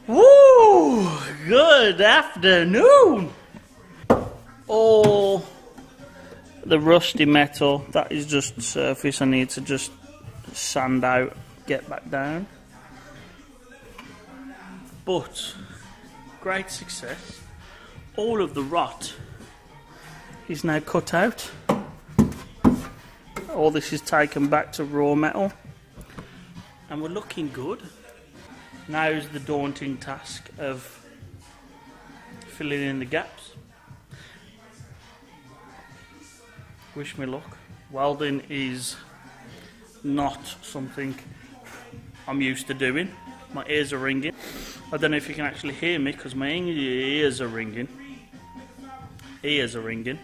Woo! Good afternoon! All the rusty metal, that is just surface I need to just sand out, get back down. But, great success. All of the rot is now cut out. All this is taken back to raw metal. And we're looking good. Now is the daunting task of filling in the gaps. Wish me luck. Welding is not something I'm used to doing. My ears are ringing. I don't know if you can actually hear me because my ears are ringing. Ears are ringing.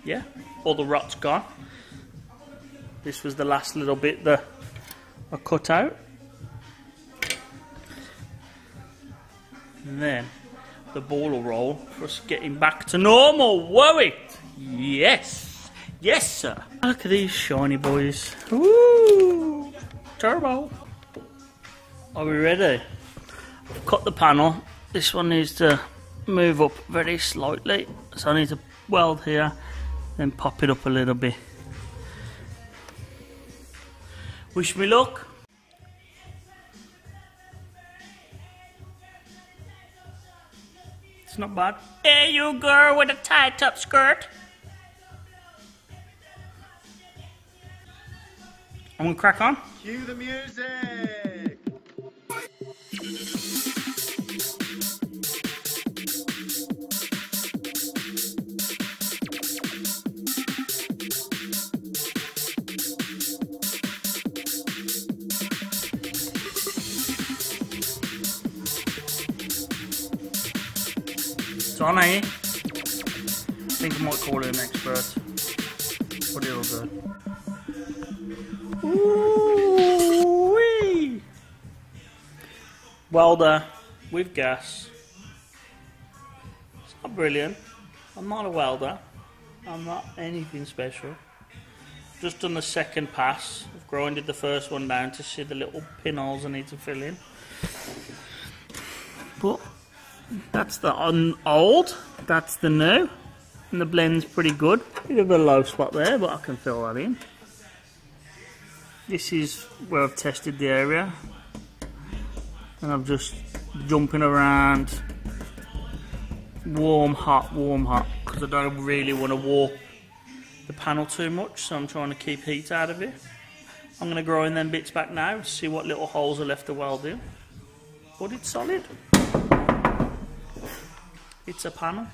Yeah, all the rot's gone. This was the last little bit that I cut out. And then the ball will roll for us getting back to normal. Whoa it! Yes! Yes, sir! Look at these shiny boys. Woo! Turbo! Are we ready? I've cut the panel. This one needs to move up very slightly. So I need to weld here, then pop it up a little bit. Wish me luck. It's not bad. Hey, you girl with a tight up skirt. I'm gonna crack on. Cue the music. It's on, eh? I think I might call it an expert. But it'll do. Ooh-wee! Welder with gas. It's not brilliant. I'm not a welder. I'm not anything special. Just done the second pass. I've grinded the first one down to see the little pinholes I need to fill in. But that's the old, that's the new, and the blend's pretty good. Bit of a low spot there, but I can fill that in. This is where I've tested the area, and I'm just jumping around, warm, hot, because I don't really want to warp the panel too much, so I'm trying to keep heat out of it. I'm going to grind them bits back now, see what little holes are left to weld in, but it's solid. It's a panel.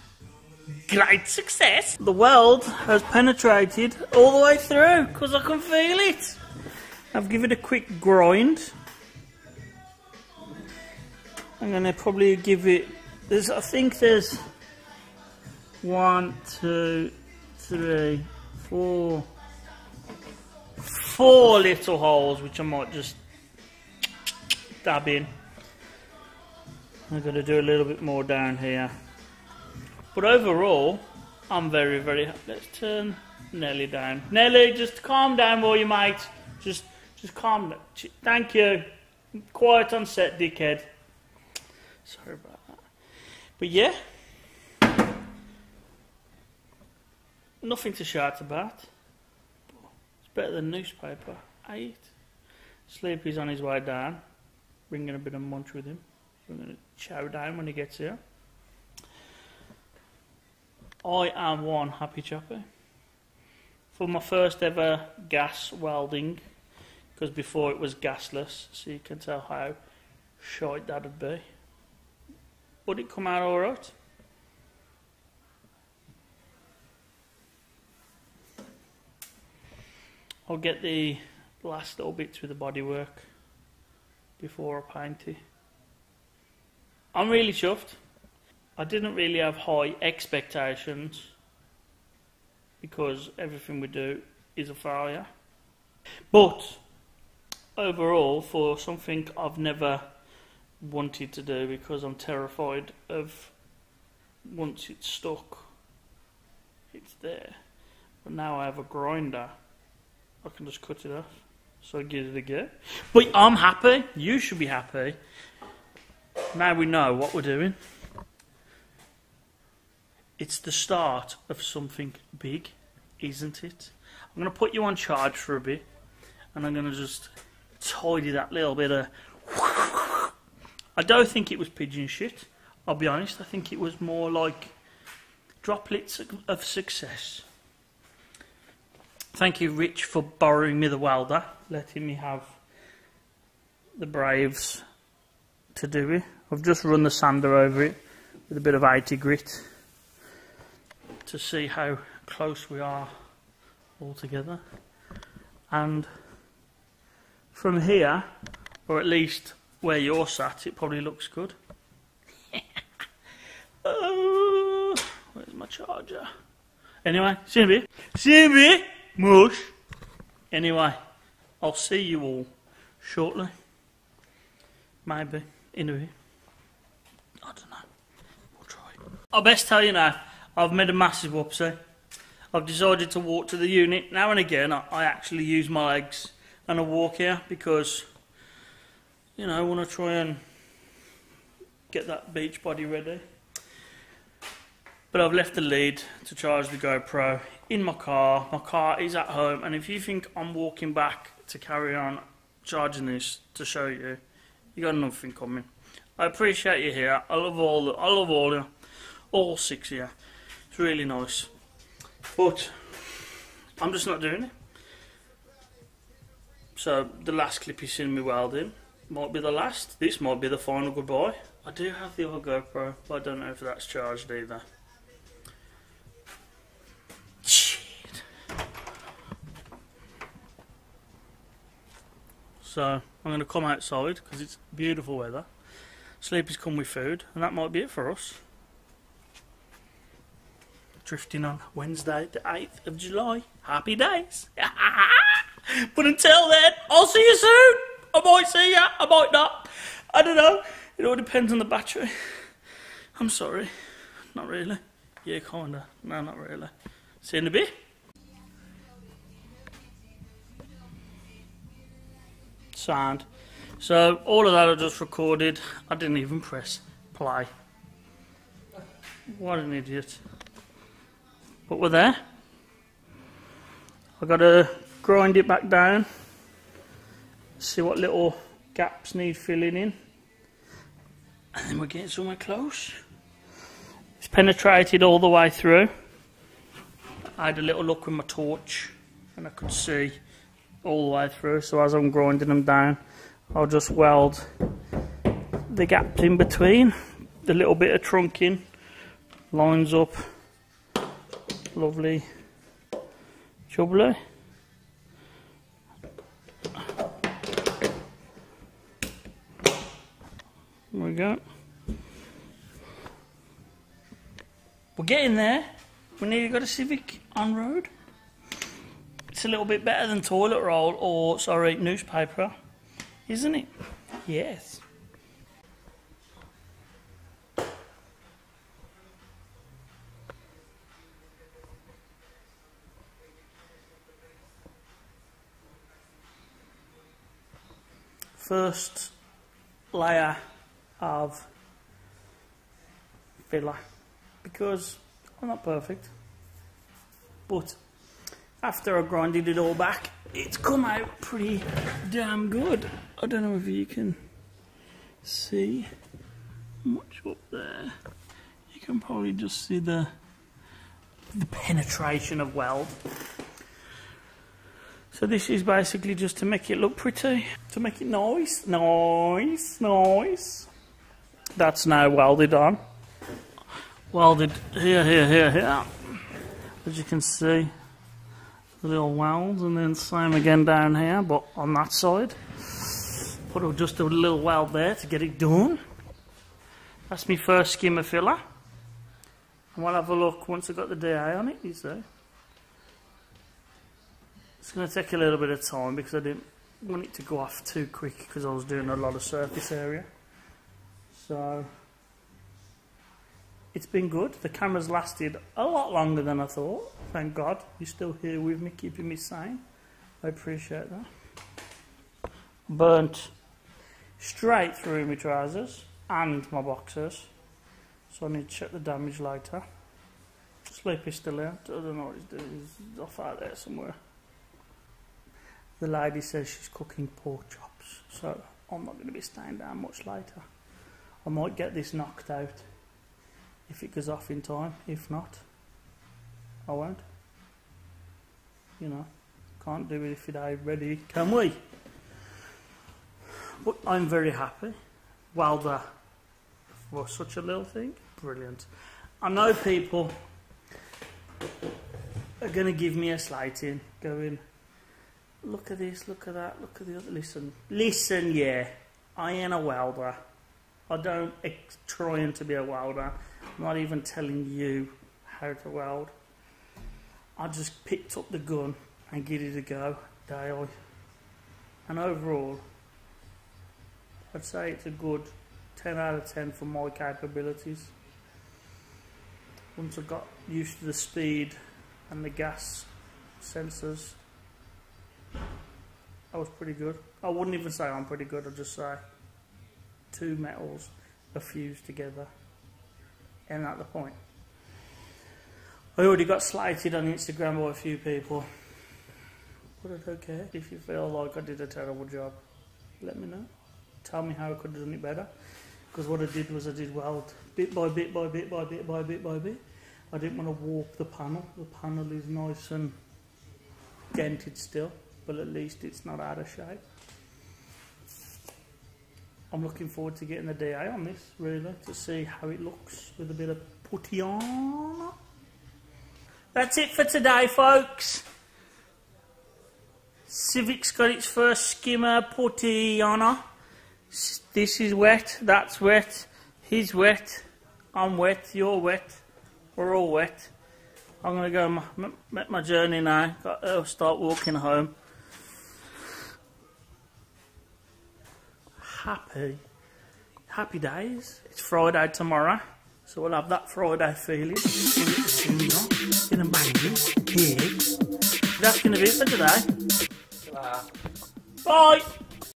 Great success! The weld has penetrated all the way through because I can feel it. I've given it a quick grind. I'm going to probably give it... I think there's 1, 2, 3, 4... 4 little holes which I might just dab in. I'm going to do a little bit more down here. But overall, I'm very, very happy. Let's turn Nelly down. Nelly, just calm down, will you, mate? Just calm down. Thank you. Quiet on set, dickhead. Sorry about that. But yeah, nothing to shout about. It's better than newspaper. 8. Sleepy's on his way down, bringing a bit of munch with him. We're going to chow down when he gets here. I am one happy chappy. For my first ever gas welding, because before it was gasless, so you can tell how shite that'd be. But it come out alright. I'll get the last little bits with the bodywork before I paint it. I'm really chuffed. I didn't really have high expectations because everything we do is a failure. But overall, for something I've never wanted to do because I'm terrified of once it's stuck, it's there. But now I have a grinder, I can just cut it off. So I give it a go. But I'm happy. You should be happy. Now we know what we're doing. It's the start of something big, isn't it? I'm going to put you on charge for a bit. And I'm going to just tidy that little bit of... I don't think it was pigeon shit. I'll be honest. I think it was more like droplets of success. Thank you, Rich, for borrowing me the welder. Letting me have the braves to do it. I've just run the sander over it with a bit of 80 grit to see how close we are all together. And from here, or at least where you're sat, it probably looks good. Oh, where's my charger? Anyway, see you in a bit. See you in a bit, mush. Anyway, I'll see you all shortly. Maybe in a bit. I don't know. We'll try. I'll best tell you now, I've made a massive whoopsie. I've decided to walk to the unit. Now and again, I actually use my legs and I walk here because, you know, I want to try and get that beach body ready. But I've left the lead to charge the GoPro in my car. My car is at home, and if you think I'm walking back to carry on charging this to show you, you got nothing coming. I appreciate you here. I love all you, all 6 of you. It's really nice. But I'm just not doing it. So the last clip you've seen me welding might be the last. This might be the final goodbye. I do have the other GoPro, but I don't know if that's charged either. Shit. So I'm going to come outside because it's beautiful weather. Sleepy's come with food, and that might be it for us. Drifting on Wednesday the 8th of July. Happy days. But until then, I'll see you soon. I might see you, I might not. I don't know. It all depends on the battery. I'm sorry. Not really. Yeah, kinda. No, not really. See you in a bit. Sound. So, all of that I just recorded. I didn't even press play. What an idiot. But we're there. I've got to grind it back down. See what little gaps need filling in. And then we're getting somewhere close. It's penetrated all the way through. I had a little look with my torch and I could see all the way through. So as I'm grinding them down, I'll just weld the gaps in between. The little bit of trunking lines up. Lovely, jubbly. There we go. We're getting there. We nearly got a Civic on road. It's a little bit better than toilet roll or, sorry, newspaper, isn't it? Yes. First layer of filler, because I'm not perfect, but after I grinded it all back, it's come out pretty damn good. I don't know if you can see much up there. You can probably just see the penetration of weld. So this is basically just to make it look pretty, to make it nice, nice, nice. That's now welded on. Welded here, here, here, here. As you can see, the little welds, and then same again down here, but on that side. Put just a little weld there to get it done. That's my first skim of filler. And we'll have a look once I've got the DA on it, you see. It's going to take a little bit of time because I didn't want it to go off too quick because I was doing a lot of surface area. So it's been good. The camera's lasted a lot longer than I thought. Thank God you're still here with me, keeping me sane. I appreciate that. burnt straight through my trousers and my boxers. So I need to check the damage later. Sleepy's still out. I don't know what he's doing. He's off out there somewhere. The lady says she's cooking pork chops, so I'm not going to be staying down much later. I might get this knocked out if it goes off in time. If not, I won't. You know, can't do it if it ain't ready, can we? But I'm very happy. Welder for such a little thing, brilliant. I know people are going to give me a slating, going, look at this, look at that, look at the other. Listen, yeah, I ain't a welder. I don't trying to be a welder. I'm not even telling you how to weld. I just picked up the gun and give it a go daily. And overall, I'd say it's a good 10 out of 10 for my capabilities. Once I got used to the speed and the gas sensors, I was pretty good. I wouldn't even say I'm pretty good, I'd just say two metals are fused together. Isn't that the point? I already got slated on Instagram by a few people. But I don't care. If you feel like I did a terrible job, let me know. Tell me how I could have done it better. Because what I did was I did weld bit by bit by bit by bit by bit by bit. I didn't want to warp the panel. The panel is nice and dented still, but at least it's not out of shape. I'm looking forward to getting the DA on this, really, to see how it looks with a bit of putty on. That's it for today, folks. Civic's got its first skimmer putty on her. This is wet, that's wet, he's wet, I'm wet, you're wet, we're all wet. I'm going to go make my journey now. Got to start walking home. Happy days. It's Friday tomorrow, so we'll have that Friday feeling. In a magazine. That's going to be it for today. Bye.